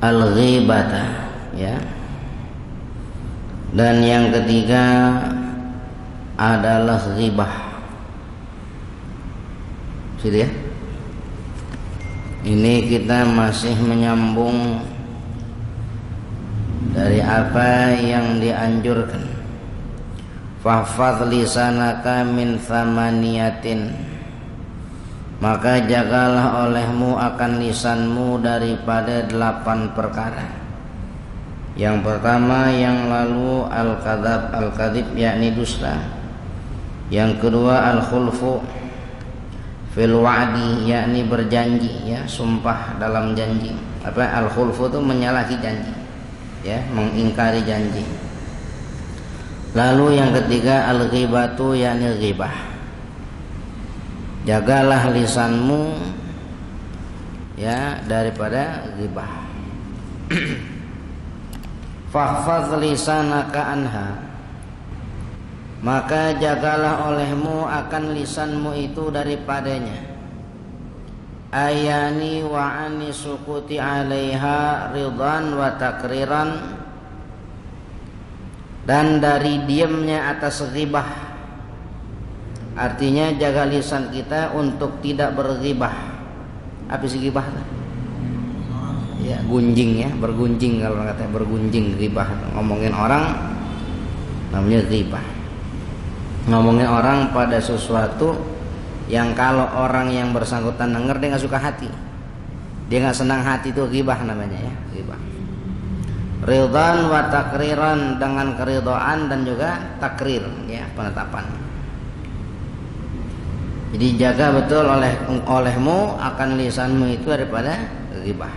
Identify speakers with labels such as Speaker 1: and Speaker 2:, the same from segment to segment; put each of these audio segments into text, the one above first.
Speaker 1: al-ghibata, ya. Dan yang ketiga adalah ghibah. Situ ya. Ini kita masih menyambung dari apa yang dianjurkan. Fahfadz lisanaka min thamaniyatin, maka jagalah olehmu akan lisanmu daripada 8 perkara. Yang pertama yang lalu al-kadzib yakni dusta. Yang kedua al-khulfu fil wa'di yakni berjanji, ya, sumpah dalam janji. Apa al-khulfu itu menyalahi janji, ya, mengingkari janji. Lalu yang ketiga al-ghibatu yakni ghibah. Jagalah lisanmu, ya, daripada ghibah. Fahfadz lisanaka anha, maka jagalah olehmu akan lisanmu itu daripadanya. Ayani wa ani sukuti alaiha ridhan wa takriran, dan dari diamnya atas ghibah. Artinya jaga lisan kita untuk tidak berghibah. Apa sih ghibah? Ya, gunjing, ya, bergunjing. Kalau orang kata bergunjing, ghibah, ngomongin orang namanya ghibah. Ngomongin orang pada sesuatu yang kalau orang yang bersangkutan denger dia nggak suka hati, dia nggak senang hati, itu ghibah namanya, ya, ghibah. Ridhan wa takriran, dengan keridhaan dan juga takrir, ya, penetapan. Jadi jaga betul olehmu akan lisanmu itu daripada ghibah.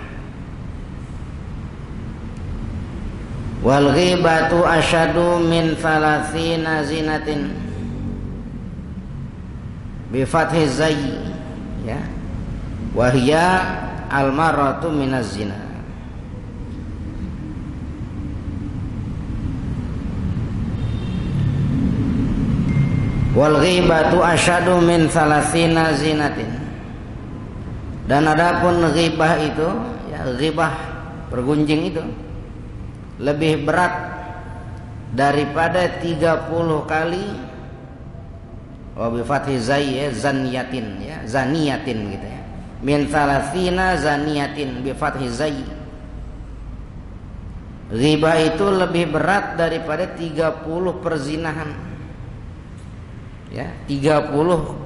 Speaker 1: Wal ghibatu asyadu min 30 zinatin bi fathi zayy, ya, wa hiya al maratu minaz zina. Wal ghibatu asyadu min 30 zinatin, dan adapun ghibah itu, ya, ghibah bergunjing itu lebih berat daripada 30 kali. Wa bi fathi zai, zaniyatin, ya, zaniyatin gitu, ya. Min 30 zaniyatin bi fathi zai. Ghibah itu lebih berat daripada 30 perzinahan. Ya, 30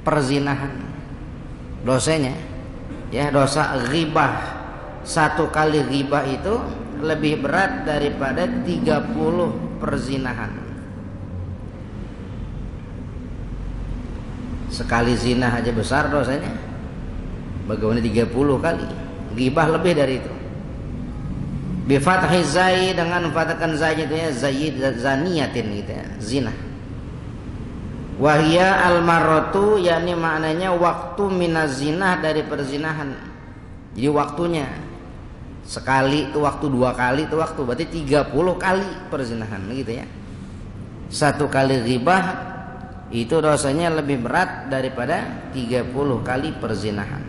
Speaker 1: perzinahan dosanya, ya, dosa ghibah. 1 kali ghibah itu lebih berat daripada 30 perzinahan. Sekali zina aja besar dosanya, bagaimana 30 kali ghibah? Lebih dari itu. Bi fathi zai, dengan fathahkan zai itu, ya, zaid zaniyatin gitu, ya, zina. Wahia al-marratu, yakni maknanya waktu minaz zinah, dari perzinahan. Jadi waktunya sekali itu waktu, 2 kali itu waktu, berarti 30 kali perzinahan gitu, ya. 1 kali ghibah itu dosanya lebih berat daripada 30 kali perzinahan.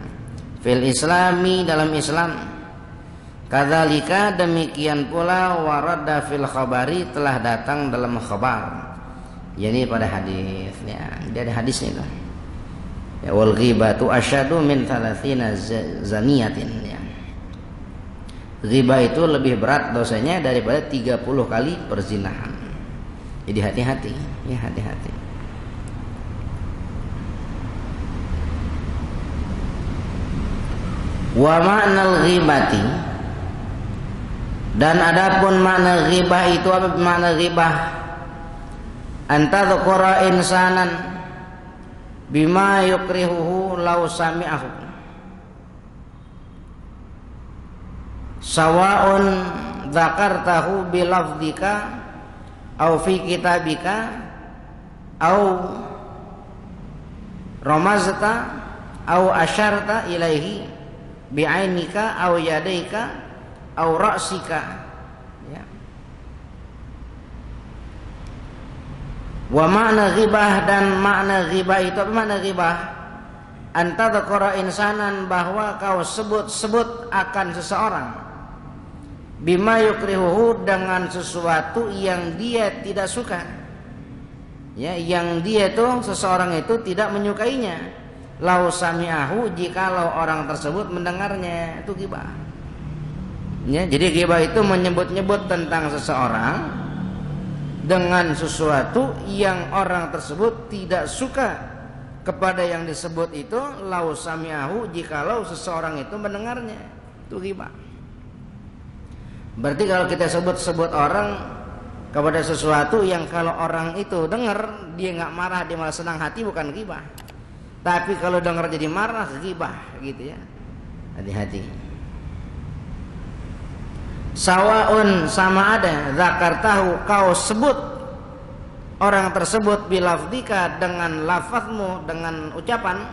Speaker 1: Fil islami, dalam Islam. Kadzalika, demikian pula warada fil khabari, telah datang dalam khabar, yakni pada hadis, ya, dia ada hadisnya itu, ya, wal ghibatu asyadu min 30 zaniyatin, ya. Ghibah itu lebih berat dosanya daripada 30 kali perzinahan. Jadi hati-hati, ya, hati-hati. Wa ma'nal ghibati, dan adapun makna ghibah itu, apa makna ghibah? Anta dzakara insanan bima yukrihuhu law sami'ahu, sawa'un dzakartahu bilafdika au fi kitabika au ramazta au asyarta ilaihi bi'ainika au yadaika au ra'sika, ya. Wa makna ghibah, dan makna ghibah itu, apa makna ghibah? Anta dzakara insanan, bahwa kau sebut-sebut akan seseorang bima yukrihuhu, dengan sesuatu yang dia tidak suka, ya, yang dia tuh seseorang itu tidak menyukainya. Lau sami'ahu, jikalau orang tersebut mendengarnya, itu ghibah. Ya, jadi ghibah itu menyebut-nyebut tentang seseorang dengan sesuatu yang orang tersebut tidak suka kepada yang disebut itu. Lau sami'ahu, jikalau seseorang itu mendengarnya, itu ghibah. Berarti kalau kita sebut-sebut orang kepada sesuatu yang kalau orang itu dengar dia nggak marah, dia malah senang hati, bukan ghibah. Tapi kalau dengar jadi marah, ghibah, gitu ya. Hati-hati. Sawaun, sama ada, zakartahu, kau sebut orang tersebut bilafdika, dengan lafazmu, dengan ucapan,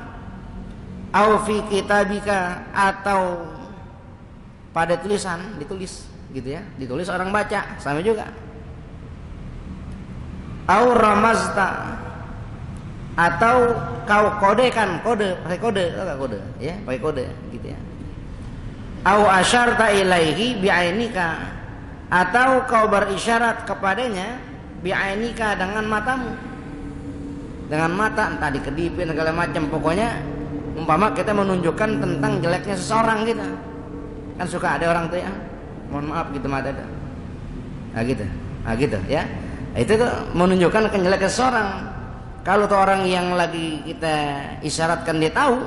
Speaker 1: au fi kitabika, atau pada tulisan, ditulis gitu ya, ditulis orang baca, sama juga. Au ramazta, atau kau kodekan, pakai kode, ya, pakai kode gitu ya. Au asyarta ilaihi bi'ainika, atau kau berisyarat kepadanya bi'ainika, dengan matamu, dengan mata, entah dikedipin segala macam. Pokoknya umpama kita menunjukkan tentang jeleknya seseorang gitu. Kan suka ada orang tuh ya, mohon maaf gitu mata itu. Nah gitu ya. Itu tuh menunjukkan kejelekan seseorang. Kalau tuh orang yang lagi kita isyaratkan dia tahu,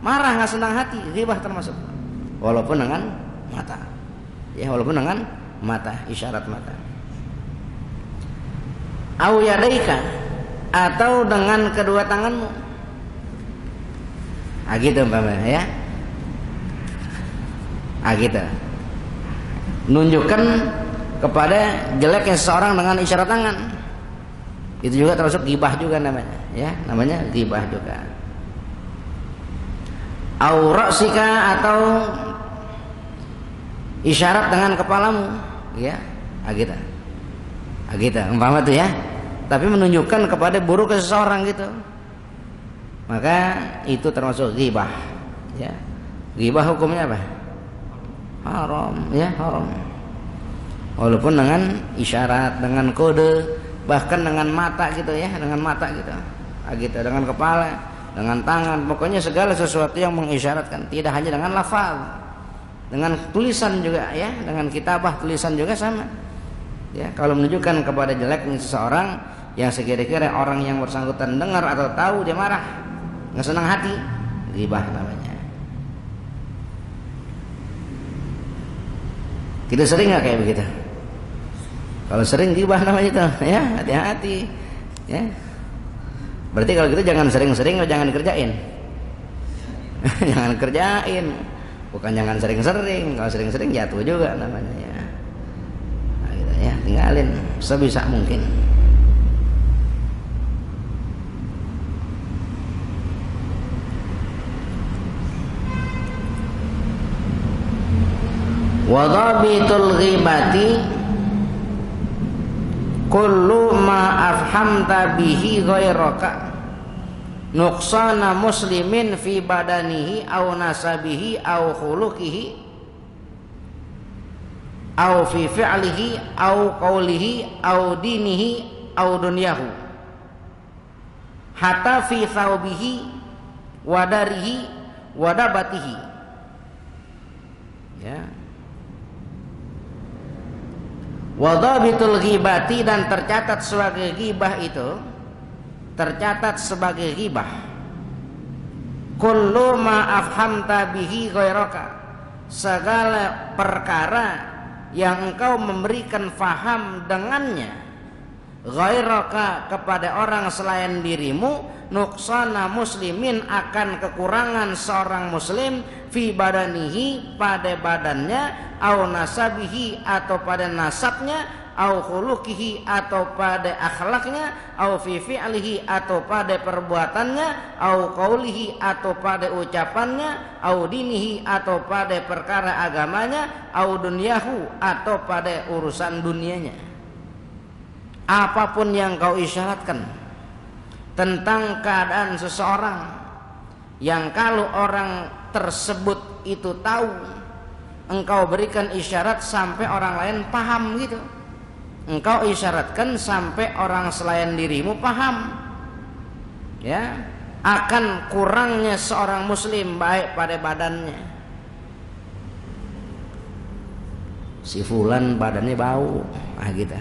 Speaker 1: marah, nggak senang hati, ghibah termasuk. Walaupun dengan mata. Ya, walaupun dengan mata, isyarat mata. Au yadaika, atau dengan kedua tanganmu. Ah gitu umpamanya ya. Ah gitu. Nunjukkan kepada jeleknya seseorang dengan isyarat tangan. Itu juga termasuk ghibah juga namanya, ya, namanya ghibah juga. Au ra'sika, atau isyarat dengan kepalamu, ya. Ah gitu. Ah gitu umpama tuh ya. Tapi menunjukkan kepada buruk ke seseorang gitu. Maka itu termasuk ghibah, ya. Ghibah hukumnya apa? Haram, ya, haram. Walaupun dengan isyarat, dengan kode, bahkan dengan mata gitu ya, dengan mata gitu. Ah gitu, dengan kepala, dengan tangan, pokoknya segala sesuatu yang mengisyaratkan, tidak hanya dengan lafaz, dengan tulisan juga ya, dengan kitabah, tulisan juga sama. Ya, kalau menunjukkan kepada jeleknya seseorang yang sekira-kira orang yang bersangkutan dengar atau tahu dia marah, nggak senang hati, ghibah namanya. Kita sering nggak kayak begitu? Kalau sering ghibah namanya itu, ya, hati-hati, ya. Berarti kalau gitu jangan sering-sering, jangan kerjain. Jangan kerjain, bukan jangan sering-sering. Kalau sering-sering jatuh juga namanya ya. Nah, gitu ya, tinggalin sebisa mungkin. Wa dhabitul ghibati kullu ma afhamta bihi ghairaka nuqsana muslimin fi badanihi au nasabihi au khuluqihi au fi fi'lihi au qawlihi au dinihi au dunyahu hatta fi thawbihi wa darihi wa dabatihi, ya. Wadhabitul ghibati, dan tercatat sebagai ghibah itu, tercatat sebagai ghibah, kullu ma afhamta bihi ghairaka, segala perkara yang engkau memberikan faham dengannya, ghairaka, kepada orang selain dirimu, nuqsana muslimin, akan kekurangan seorang muslim, fi badanihi, pada badannya, au nasabihi, atau pada nasabnya, au khuluqihi, atau pada akhlaknya, au fi fi'lihi, atau pada perbuatannya, au qaulihi, atau pada ucapannya, au dinihi, atau pada perkara agamanya, au dunyahu, atau pada urusan dunianya. Apapun yang kau isyaratkan tentang keadaan seseorang, yang kalau orang tersebut itu tahu engkau berikan isyarat sampai orang lain paham gitu. Engkau isyaratkan sampai orang selain dirimu paham, ya, akan kurangnya seorang muslim baik pada badannya. Si fulan badannya bau, gitu.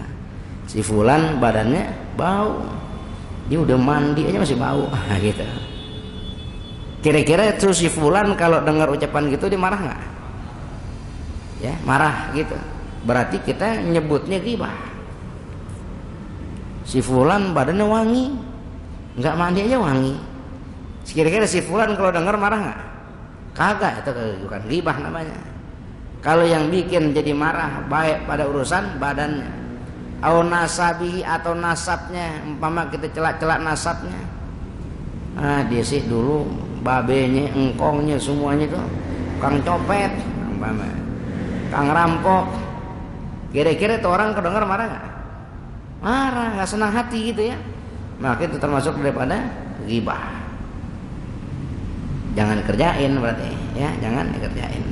Speaker 1: Si fulan badannya bau, dia udah mandi aja masih bau, gitu. Kira-kira itu si fulan kalau dengar ucapan gitu dia marah nggak? Ya, marah gitu. Berarti kita nyebutnya ghibah. Si fulan badannya wangi, nggak mandi aja wangi. Kira-kira si fulan kalau dengar marah nggak? Kagak, itu bukan ghibah namanya. Kalau yang bikin jadi marah baik pada urusan badannya, au nasabihi atau nasabnya, umpama kita celak-celak nasabnya. Dia sih dulu babenya, engkongnya semuanya tuh kang copet, umpama kang rampok. Kira-kira itu orang kedengar marah nggak? Marah, nggak senang hati gitu ya. Maka itu termasuk daripada ghibah. Jangan kerjain berarti, ya, jangan dikerjain.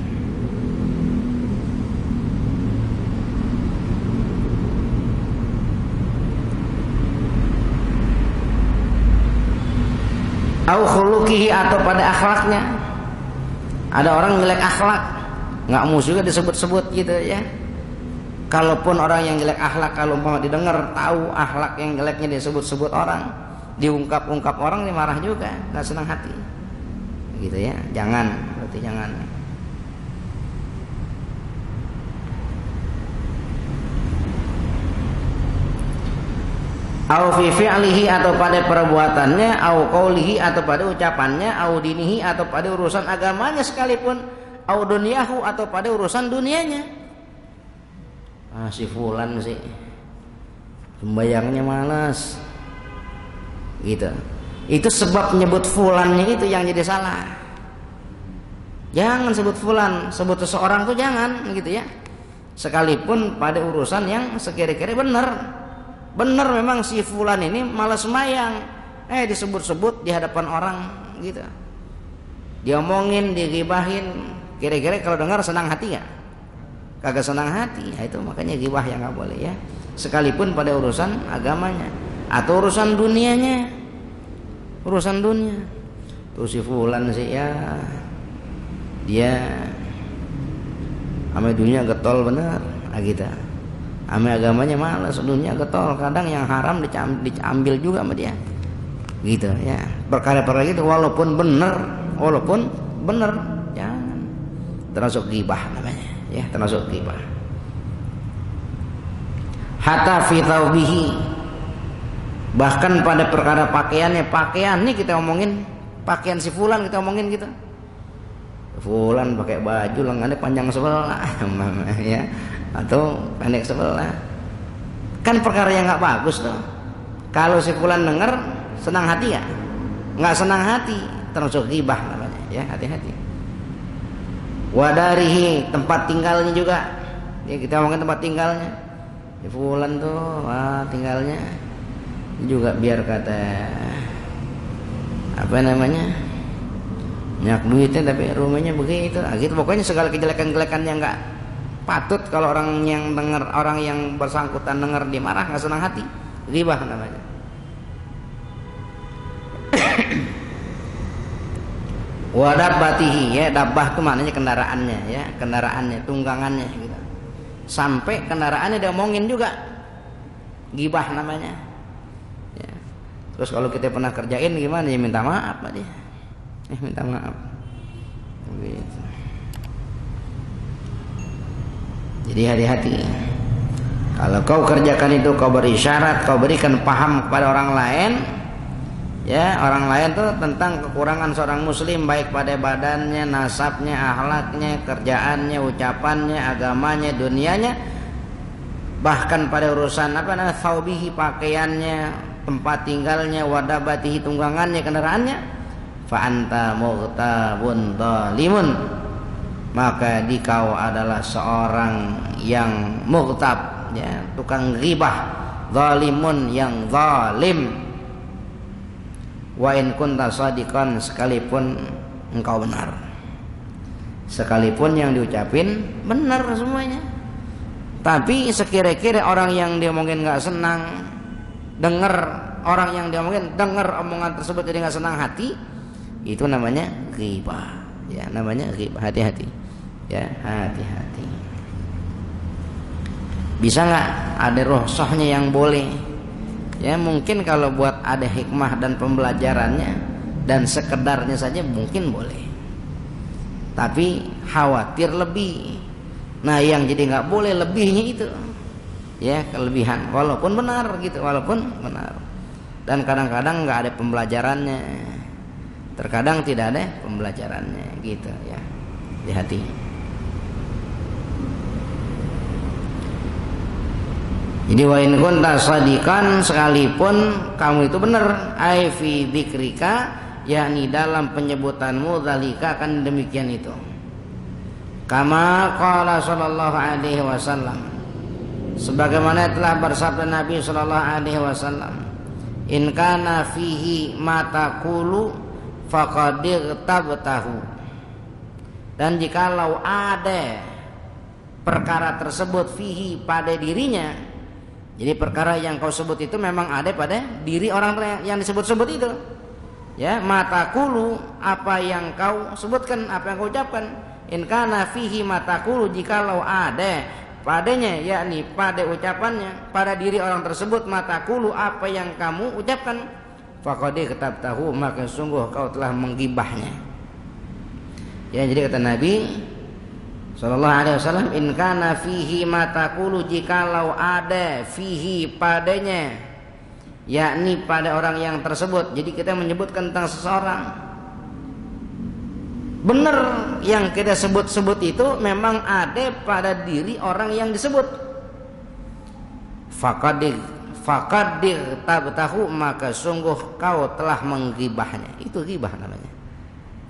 Speaker 1: Au khuluqihi atau pada akhlaknya. Ada orang jelek akhlak, nggak musuh juga disebut-sebut gitu ya. Kalaupun orang yang jelek akhlak, kalau mau didengar tahu akhlak yang jeleknya disebut-sebut orang, diungkap-ungkap orang, dia marah juga, nggak senang hati, gitu ya. Jangan, berarti jangan. Au fi fi'lihi atau pada perbuatannya, au qaulihi atau pada ucapannya, au dinihi atau pada urusan agamanya sekalipun, au dunyahu atau pada urusan dunianya. Si fulan sih sembayangnya malas, gitu. Itu sebab nyebut fulannya itu yang jadi salah. Jangan sebut fulan, sebut seseorang tuh jangan, gitu ya. Sekalipun pada urusan yang sekira-kira benar memang si fulan ini malas sembahyang, disebut-sebut di hadapan orang, gitu. Diomongin, dighibahin, kira-kira kalau dengar senang hati nggak? Kagak senang hati. Ya, itu makanya ghibah yang nggak boleh ya. Sekalipun pada urusan agamanya atau urusan dunianya, urusan dunia. Tuh si fulan sih ya, dia ame dunia getol bener, gitu. Ame agamanya malas, dunia getol. Kadang yang haram diambil juga sama dia, gitu ya. Perkara-perkara gitu walaupun bener jangan. Termasuk ghibah namanya ya, termasuk ghibah. Hatta fi thawbihi, bahkan pada perkara pakaiannya. Pakaian nih kita omongin, pakaian si fulan kita omongin gitu. Fulan pakai baju lengannya panjang sebelah ya, atau pendek sebelah, kan perkara yang nggak bagus tuh. Kalau si fulan dengar senang hati ya? Nggak senang hati, termasuk ghibah namanya ya, hati-hati. Wadarihi, tempat tinggalnya juga ya, kita ngomongin tempat tinggalnya. Si fulan tuh tinggalnya juga biar kata apa namanya, banyak duitnya tapi rumahnya begitu, gitu. Pokoknya segala kejelekan-kejelekan yang nggak patut kalau orang yang dengar, orang yang bersangkutan dengar dia marah, nggak senang hati, ghibah namanya. Wadabatihi ya, dabbah itu maknanya kendaraannya ya, kendaraannya, tunggangannya gitu. Sampai kendaraannya diomongin juga, ghibah namanya ya. Terus kalau kita pernah kerjain gimana ya, minta maaf Pak dia. Minta maaf gitu. Jadi hati-hati. Kalau kau kerjakan itu, kau berisyarat, kau berikan paham kepada orang lain ya, orang lain tuh tentang kekurangan seorang muslim baik pada badannya, nasabnya, akhlaknya, kerjaannya, ucapannya, agamanya, dunianya, bahkan pada urusan apa namanya, thawbihi, pakaiannya, tempat tinggalnya, wadabatihi, tunggangannya, kendaraannya, fa anta mughtabun zalimun, maka dikau adalah seorang yang mughtab ya, tukang ghibah, zalimun, yang zalim. Wa in kunta shadiqan, sekalipun engkau benar. sekalipun yang diucapin benar semuanya. Tapi sekira-kira orang yang dia mungkin nggak senang dengar, orang yang dia mungkin dengar omongan tersebut jadi nggak senang hati, itu namanya ghibah. Ya, namanya ghibah. Hati-hati. Ya, hati-hati. Bisa nggak ada rukhsahnya yang boleh? Ya, mungkin kalau buat ada hikmah dan pembelajarannya dan sekedarnya saja mungkin boleh. Tapi khawatir lebih. Nah, yang jadi nggak boleh lebihnya itu, ya, kelebihan. Walaupun benar gitu, walaupun benar. Dan kadang-kadang nggak ada pembelajarannya, terkadang tidak ada pembelajarannya, gitu ya. Hati-hati. Jadi wa in kunta shadiqan, sekalipun kamu itu benar, ai fi dzikrika, yakni dalam penyebutanmu, zalika kan demikian itu. Kama qala sallallahu alaihi wasallam, sebagaimana telah bersabda Nabi sallallahu alaihi wasallam, in kana fihi ma taqulu faqad tabtahu. Dan jikalau ada perkara tersebut fihi pada dirinya, jadi perkara yang kau sebut itu memang ada pada diri orang yang disebut-sebut itu. Ya, matakulu, apa yang kau sebutkan, apa yang kau ucapkan. In kana fihi matakulu, jikalau ada padanya, yakni pada ucapannya, pada diri orang tersebut, matakulu, apa yang kamu ucapkan, faqad tabtahu, maka sungguh kau telah menggibahnya. Ya, jadi kata Nabi sallallahu alaihi wasallam, in kana fihi matakulu, jikalau ada fihi padanya, yakni pada orang yang tersebut. Jadi kita menyebutkan tentang seseorang, benar yang kita sebut-sebut itu memang ada pada diri orang yang disebut. Faqad tabtahu, maka sungguh kau telah menggibahnya. Itu ghibah namanya.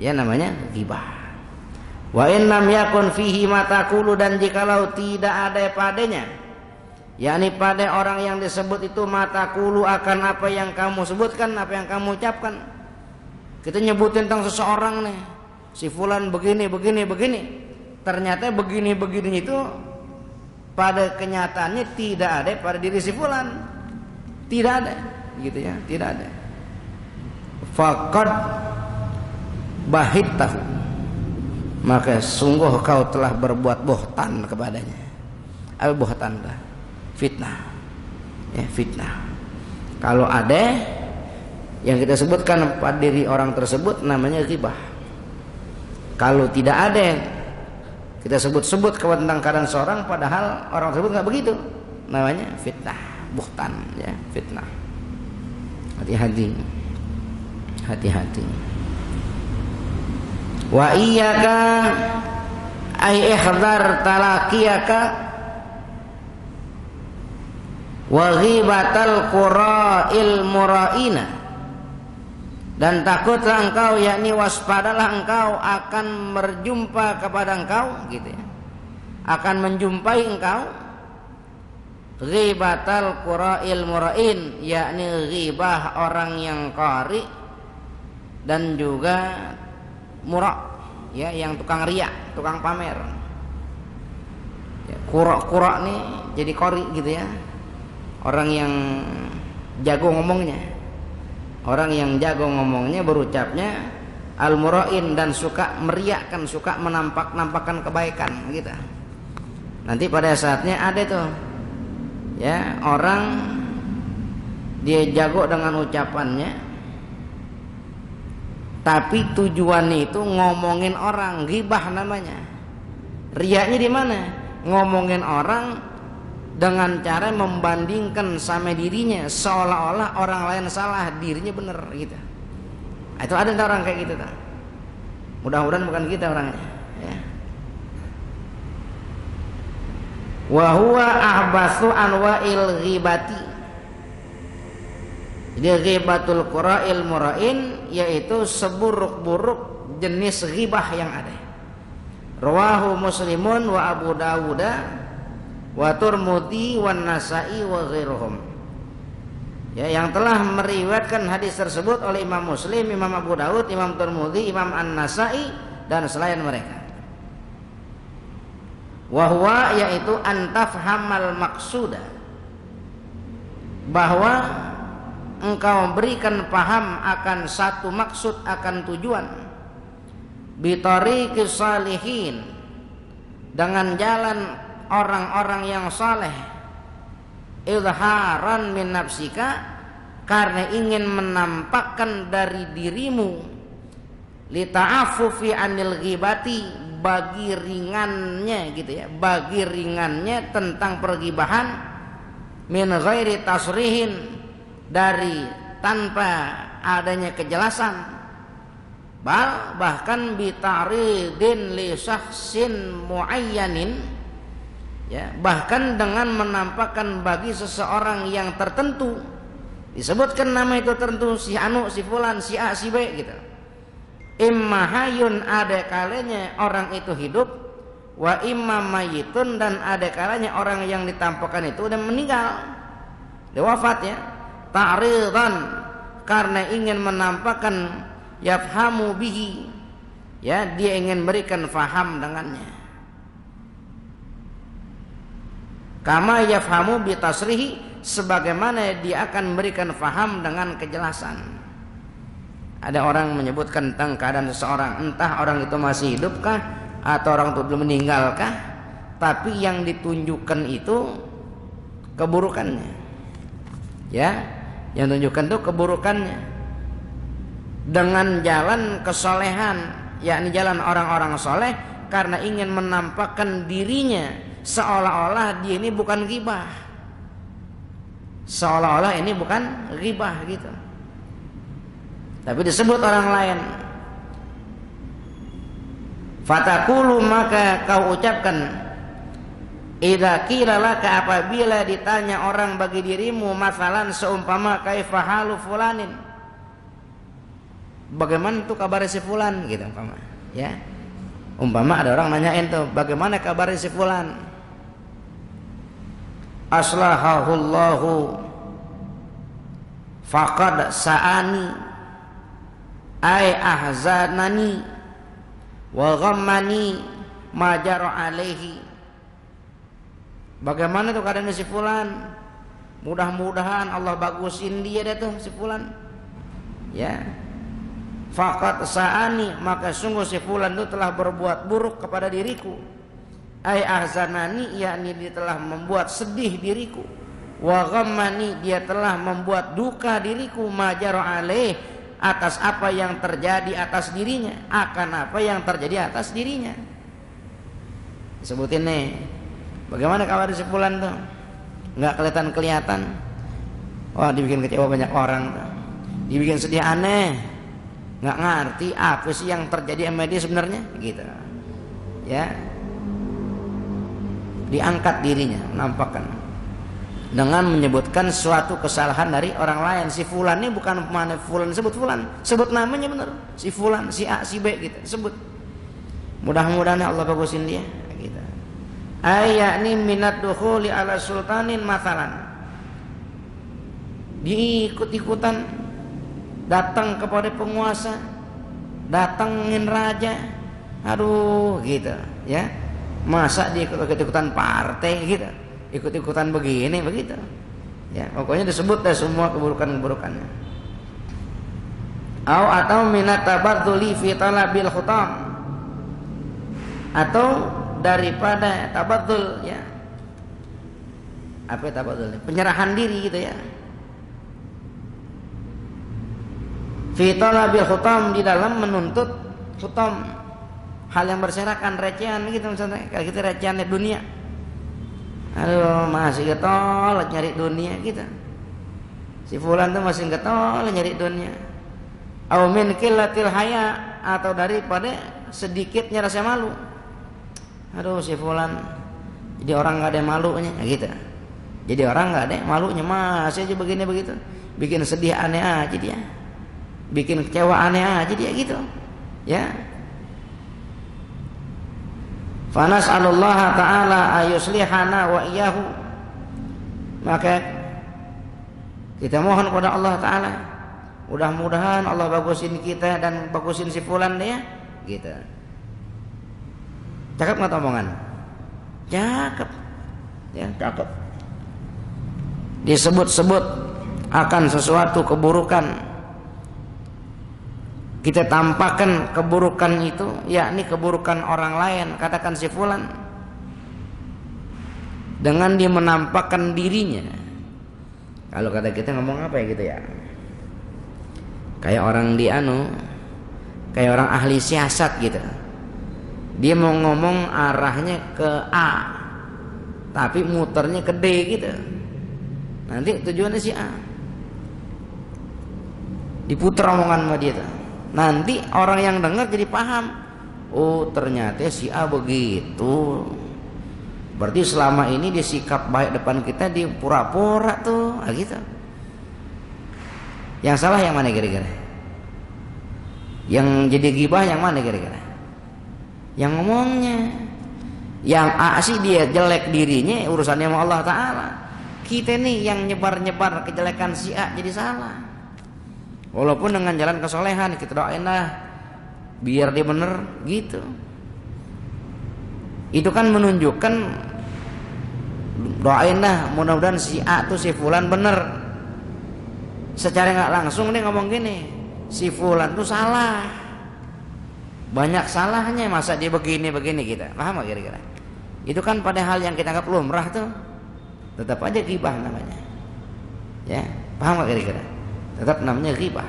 Speaker 1: Ya, namanya ghibah. Wa in lam yakun fihi ma taqulu, dan jikalau tidak ada padanya, yakni pada orang yang disebut itu, matakulu, akan apa yang kamu sebutkan, apa yang kamu ucapkan. Kita nyebutin tentang seseorang nih, si fulan begini. Ternyata begini itu pada kenyataannya tidak ada pada diri si fulan. Tidak ada, gitu ya, tidak ada. Faqad bahittahu, maka sungguh kau telah berbuat bohtan kepadanya. Apa bohtan dah? Fitnah. Ya, fitnah. Kalau ada yang kita sebutkan pada diri orang tersebut, namanya ghibah. Kalau tidak ada kita sebut-sebut tentang keadaan seorang padahal orang tersebut nggak begitu, namanya fitnah, bohtan, ya, fitnah. Hati-hati. Hati-hati. Wa iyyaka ay ihdhar talaqiyaka wa ghibatal qura'il mura'ina, dan takutlah engkau, yakni waspadalah engkau akan berjumpa kepada engkau, gitu ya, akan menjumpai engkau ghibatal qura'il mura'in, yakni ghibah orang yang qari dan juga mura', ya, yang tukang riak, tukang pamer. Ya, kura nih jadi qari gitu ya. Orang yang jago ngomongnya, orang yang jago ngomongnya, berucapnya al-mura'in, dan suka meriakkan, suka menampakkan kebaikan gitu. Nanti pada saatnya ada tuh, ya, orang dia jago dengan ucapannya, tapi tujuannya itu ngomongin orang, ghibah namanya. Riaknya di mana? Ngomongin orang dengan cara membandingkan sama dirinya, seolah-olah orang lain salah, dirinya benar gitu. Itu ada orang kayak gitu tuh. Mudah-mudahan bukan kita orangnya, ya. Wa huwa ahbatsu anwa'il ghibati. Jadi ghibatul qura'il mura'in, yaitu seburuk-buruk jenis ghibah yang ada. Rawahu Muslimun wa Abu Dawud wa Tirmidzi wan Nasa'i wa ghairuhum. Ya, yang telah meriwayatkan hadis tersebut oleh Imam Muslim, Imam Abu Dawud, Imam Tirmidzi, Imam An-Nasa'i, dan selain mereka. Wahwa yaitu antafhamal maksuda, bahwa engkau berikan paham akan satu maksud, akan tujuan, bitariqis salihin, dengan jalan orang-orang yang saleh, izharan min nafsika, karena ingin menampakkan dari dirimu, lita'affufi anil ghibati, bagi ringannya gitu ya, bagi ringannya tentang pergibahan, min ghairi tasrihin, dari tanpa adanya kejelasan, bahkan bitaridin li syakhsin muayyanin, ya, bahkan dengan menampakkan bagi seseorang yang tertentu, disebutkan nama itu tertentu, si anu, si fulan, si A, si B gitu. Imma hayun, ada kalanya orang itu hidup, wa imma mayitun, dan ada kalanya orang yang ditampakkan itu udah meninggal, dia wafat ya. Ta'ridan, karena ingin menampakkan, yafhamu bihi, ya, dia ingin berikan faham dengannya. Kama yafhamu bitasrihi, sebagaimana dia akan memberikan faham dengan kejelasan. Ada orang menyebutkan tentang keadaan seseorang, entah orang itu masih hidupkah atau orang itu belum meninggalkah, tapi yang ditunjukkan itu keburukannya, ya, yang ditunjukkan itu keburukannya dengan jalan kesolehan, yakni jalan orang-orang soleh, karena ingin menampakkan dirinya seolah-olah dia ini bukan ghibah, seolah-olah ini bukan ghibah gitu, tapi disebut orang lain. Fatakulu, maka kau ucapkan, idza qila laka, apabila ditanya orang bagi dirimu, masalan seumpama kaifa halu fulanin, bagaimana tuh kabar si fulan gitu umpama, ya. Umpama ada orang nanyain tuh, bagaimana kabar si fulan? Aslahahullahu faqad sa'ani ay ahzanani wa ghammani ma jara alaihi. Bagaimana tuh keadaan si fulan? Mudah-mudahan Allah bagusin dia deh tuh si fulan, ya. Faqad sa'ani, maka sungguh si fulan itu telah berbuat buruk kepada diriku. Ai ahzanani, yakni dia telah membuat sedih diriku. Wa ghammani, dia telah membuat duka diriku, majara alaih, atas apa yang terjadi atas dirinya, akan apa yang terjadi atas dirinya. Sebutin nih, bagaimana kabar si fulan tuh? Nggak kelihatan. Wah, dibikin kecewa banyak orang tuh. Dibikin sedih aneh, nggak ngerti apa sih yang terjadi sama dia sebenarnya gitu, ya. Diangkat dirinya, menampakkan dengan menyebutkan suatu kesalahan dari orang lain. Si fulan ini bukan mana fulan, sebut fulan, sebut namanya benar, si fulan, si A, si B gitu, sebut. Mudah-mudahan Allah bagusin dia gitu. Ayakni minat dukhuli ala sultanin mathalan, diikut-ikutan datang kepada penguasa, datangin raja, aduh gitu, ya. Masa dia ikut-ikutan partai gitu, ikut-ikutan begini begitu, ya. Pokoknya disebut dah semua keburukan-keburukannya. Atau minat tabadzuli fi talabil khutam, atau daripada tabadzul, ya. Apa tabadzul? Penyerahan diri gitu, ya. Fi talabil khutam, di dalam menuntut khutam, hal yang berserakan, recehan gitu misalnya, kayak gitu recehan dunia. Aduh, masih getol nyari dunia gitu. Si fulan tuh masih getol nyari dunia. Au min qillatil haya, atau daripada sedikitnya rasa malu. Aduh, si fulan jadi orang enggak ada malunya gitu. Jadi orang enggak ada malunya, masih aja begini begitu. Bikin sedih aneh aja dia. Bikin kecewa aneh aja dia gitu, ya. Fanas'alullah ta'ala ayuslihana wa iyyahu, maka kita mohon kepada Allah Ta'ala, mudah-mudahan Allah bagusin kita dan bagusin si fulan dia gitu. Cakep nggak omongan? Cakep. Ya, cakep. Disebut-sebut akan sesuatu keburukan, kita tampakkan keburukan itu, yakni keburukan orang lain, katakan si fulan, dengan dia menampakkan dirinya. Kalau kata kita ngomong apa ya gitu ya, kayak orang kayak orang ahli siasat gitu. Dia mau ngomong arahnya ke A, tapi muternya ke D gitu. Nanti tujuannya si A, diputer omongan sama dia tuh. Nanti orang yang dengar jadi paham, oh ternyata si A begitu. Berarti selama ini dia sikap baik depan kita, dia pura-pura tuh, gitu. Yang salah yang mana kira-kira? Yang jadi ghibah yang mana kira-kira? Yang ngomongnya. Yang A sih dia jelek dirinya, urusannya sama Allah Ta'ala. Kita nih yang nyebar-nyebar kejelekan si A jadi salah. Walaupun dengan jalan kesolehan, kita doain lah biar dia bener gitu. Itu kan menunjukkan, doain lah mudah-mudahan si A tuh si fulan bener. Secara nggak langsung dia ngomong gini, si fulan tuh salah, banyak salahnya, masa dia begini kita. Paham gak kira-kira? Itu kan pada hal yang kita anggap lumrah tuh, tetap aja ghibah namanya. Ya, paham gak kira-kira? Tetap namanya ghibah,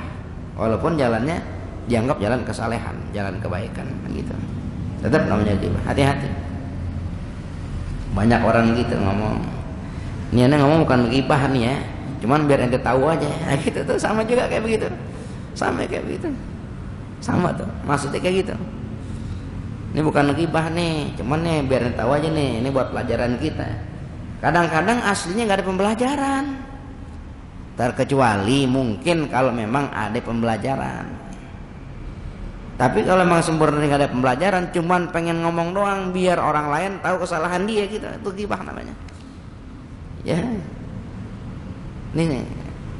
Speaker 1: walaupun jalannya dianggap jalan kesalehan, jalan kebaikan gitu. Tetap namanya ghibah. Hati-hati. Banyak orang gitu ngomong. Ini anda ngomong bukan ghibah nih ya, cuman biar ente tahu aja. Nah, gitu tuh sama juga kayak begitu. Sama kayak begitu. Sama tuh, maksudnya kayak gitu. Ini bukan ghibah nih, cuman nih biar ente tahu aja nih, ini buat pelajaran kita. Kadang-kadang aslinya nggak ada pembelajaran. Terkecuali mungkin kalau memang ada pembelajaran. Tapi kalau memang sempurna nggak ada pembelajaran, cuman pengen ngomong doang biar orang lain tahu kesalahan dia gitu, itu ghibah namanya. Ya, nih,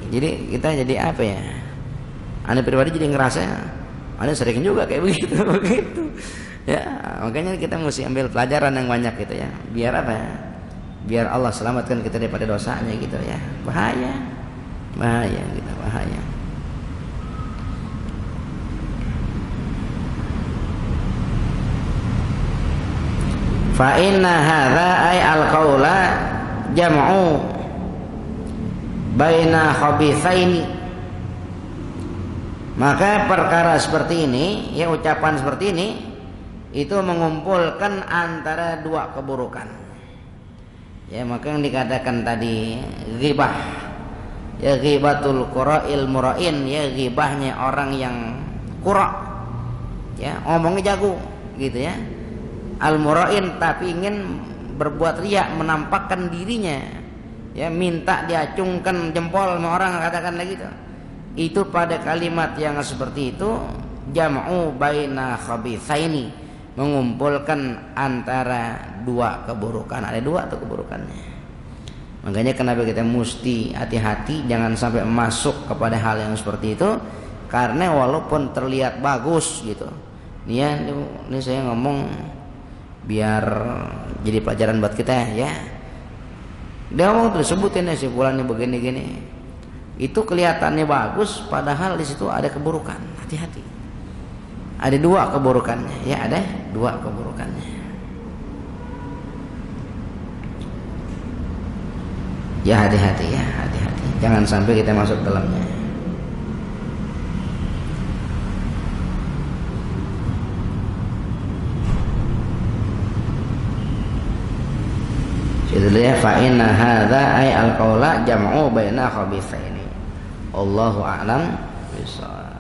Speaker 1: jadi kita jadi apa ya? Anda pribadi jadi ngerasa, Anda sering juga kayak begitu, begitu. Ya, makanya kita mesti ambil pelajaran yang banyak gitu ya. Biar apa? Biar Allah selamatkan kita daripada dosanya gitu ya. Bahaya gitu, bahaya. Fa inna hadza ay al-qaula jam'u baina khabithaini. Maka perkara seperti ini, ya ucapan seperti ini, itu mengumpulkan antara dua keburukan. Ya, maka yang dikatakan tadi ghibah. Ya ghibatul qura'il mura'in, ya ghibahnya orang yang qura', ya ngomongnya jago gitu ya. Al mura'in tapi ingin berbuat riya, menampakkan dirinya, ya minta diacungkan jempol sama orang, katakanlah gitu. Itu pada kalimat yang seperti itu jam'u baina khabithaini, mengumpulkan antara dua keburukan. Ada dua tuh keburukannya. Makanya kenapa kita mesti hati-hati jangan sampai masuk kepada hal yang seperti itu, karena walaupun terlihat bagus gitu. Ini saya ngomong biar jadi pelajaran buat kita ya. Dia ngomong tuh sebutin si fulan begini-gini. Itu kelihatannya bagus padahal di situ ada keburukan. Hati-hati. Ada dua keburukannya, ya ada dua keburukannya. Ya hati-hati ya, hati-hati. Jangan sampai kita masuk dalamnya. Judulnya fa inna hadza ay al-qaula jam'u baina khabithaini. Allahu a'lam bishawab.